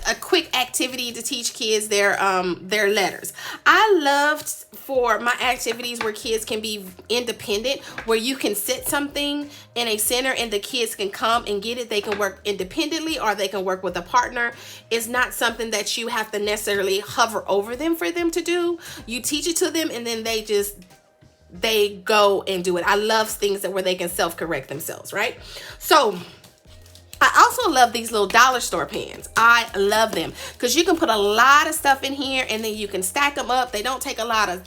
a quick activity to teach kids their letters. I loved for my activities where kids can be independent, where you can set something in a center and the kids can come and get it. They can work independently or they can work with a partner. It's not something that you have to necessarily hover over them for them to do. You teach it to them and then they go and do it. I love things where they can self-correct themselves, right? So I also love these little dollar store pens. I love them because you can put a lot of stuff in here and then you can stack them up. They don't take a lot of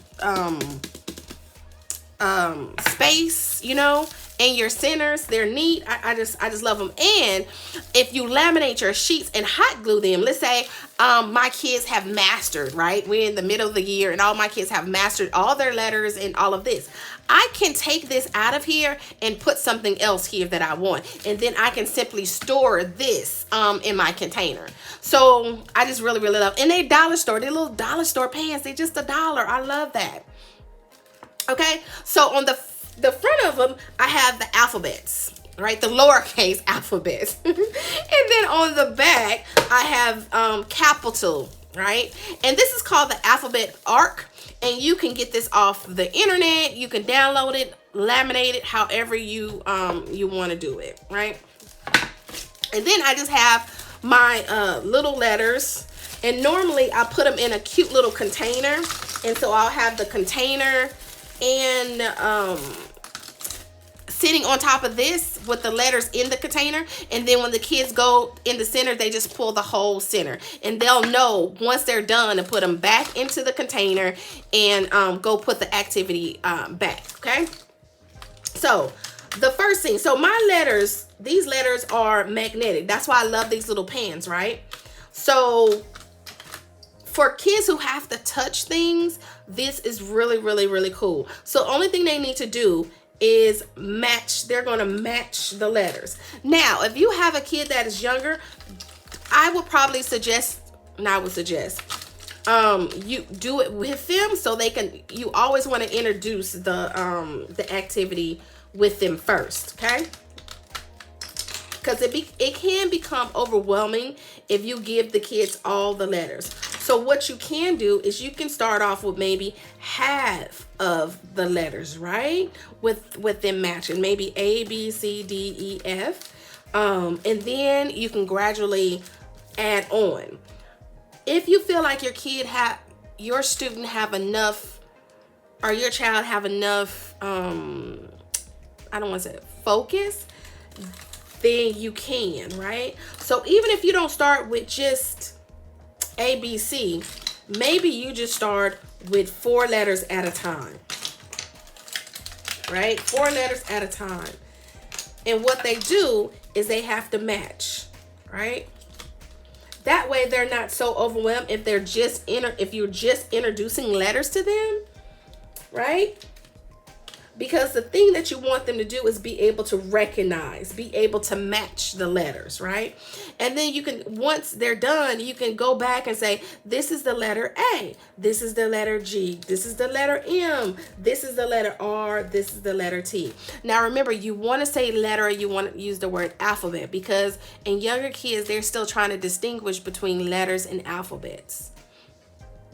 space, you know, in your centers. They're neat. I just love them. And if you laminate your sheets and hot glue them, let's say my kids have mastered, right? We're in the middle of the year and all my kids have mastered all their letters and all of this. I can take this out of here and put something else here that I want. And then I can simply store this in my container. So I just really, really love. And they're dollar store. They're little dollar store pans. They're just $1. I love that. Okay. So on the front of them, I have the alphabets, right? The lowercase alphabets. And then on the back, I have capital, right? And this is called the alphabet arc. And you can get this off the internet. You can download it, laminate it, however you want to do it, right? And then I just have my little letters. And normally I put them in a cute little container. And so I'll have the container and sitting on top of this with the letters in the container. And then when the kids go in the center, they just pull the whole center. And they'll know once they're done to put them back into the container and go put the activity back, okay? So the first thing, so my letters, these letters are magnetic. That's why I love these little pens, right? So for kids who have to touch things, this is really, really, really cool. So only thing they need to do is match. They're going to match the letters. Now, if you have a kid that is younger, I would probably suggest, you do it with them so they can, you always want to introduce the activity with them first, okay? Because it can become overwhelming if you give the kids all the letters. So what you can do is you can start off with maybe half of the letters, right? With them matching, maybe A, B, C, D, E, F. And then you can gradually add on. If you feel like your student have enough, or your child have enough, I don't want to say focus, then you can, right? So even if you don't start with just A, B, C, maybe you just start with 4 letters at a time, right? 4 letters at a time. And what they do is they have to match, right? That way they're not so overwhelmed if you're just introducing letters to them, right? Because the thing that you want them to do is be able to recognize, be able to match the letters, right? And then you can, once they're done, you can go back and say, this is the letter A, this is the letter G, this is the letter M, this is the letter R, this is the letter T. Now remember, you want to say letter, you want to use the word alphabet, because in younger kids, they're still trying to distinguish between letters and alphabets.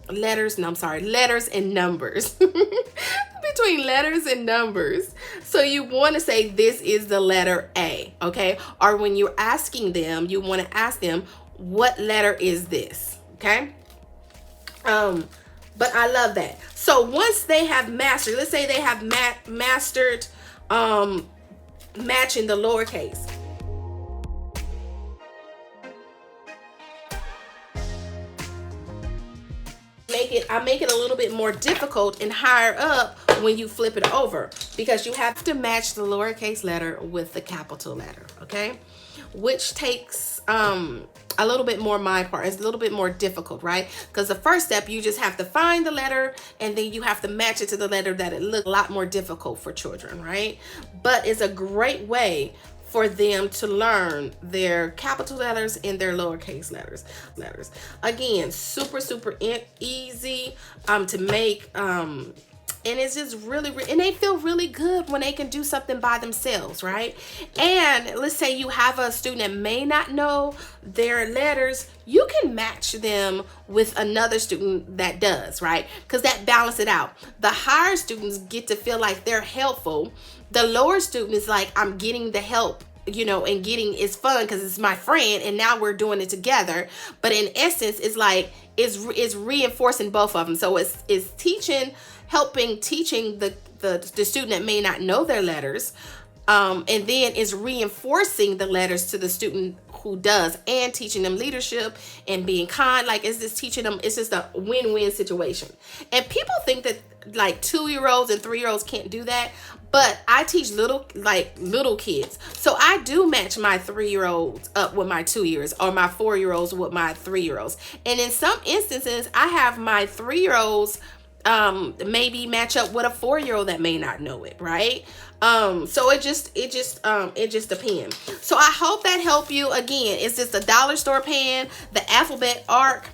Letters and numbers. Between letters and numbers. So you want to say this is the letter A, okay? Or when you're asking them, you want to ask them, what letter is this, okay? But I love that. So once they have mastered, let's say they have mastered matching the lowercase. I make it a little bit more difficult and higher up when you flip it over, because you have to match the lowercase letter with the capital letter, okay? Which takes a little bit more my part. It's a little bit more difficult, right? Because the first step, you just have to find the letter and then you have to match it to the letter. That it looks a lot more difficult for children, right? But it's a great way for them to learn their capital letters and their lowercase letters. Again, super easy to make. And it's just really, and they feel really good when they can do something by themselves, right? And let's say you have a student that may not know their letters, you can match them with another student that does, right? Because that balances it out. The higher students get to feel like they're helpful. The lower student is like, I'm getting the help, and getting is fun because it's my friend and now we're doing it together. But in essence, it's like it's reinforcing both of them. So it's teaching the student that may not know their letters, and then is reinforcing the letters to the student who does, and teaching them leadership and being kind. Like, it's just teaching them, it's just a win-win situation. And people think that like 2-year-olds and 3-year-olds can't do that, but I teach little kids, so I do match my 3-year-olds up with my 2-years, or my 4-year-olds with my 3-year-olds. And in some instances, I have my 3-year-olds maybe match up with a 4-year-old that may not know it, right? So it just depends. So I hope that helped you. Again, it's just a dollar store pen, the alphabet arc,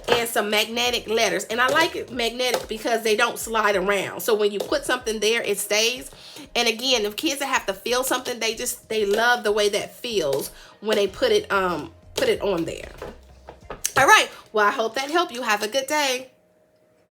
and some magnetic letters. And I like it magnetic because they don't slide around. So when you put something there, it stays. And again, if kids that have to feel something, they love the way that feels when they put it on there. All right. Well, I hope that helped you. Have a good day.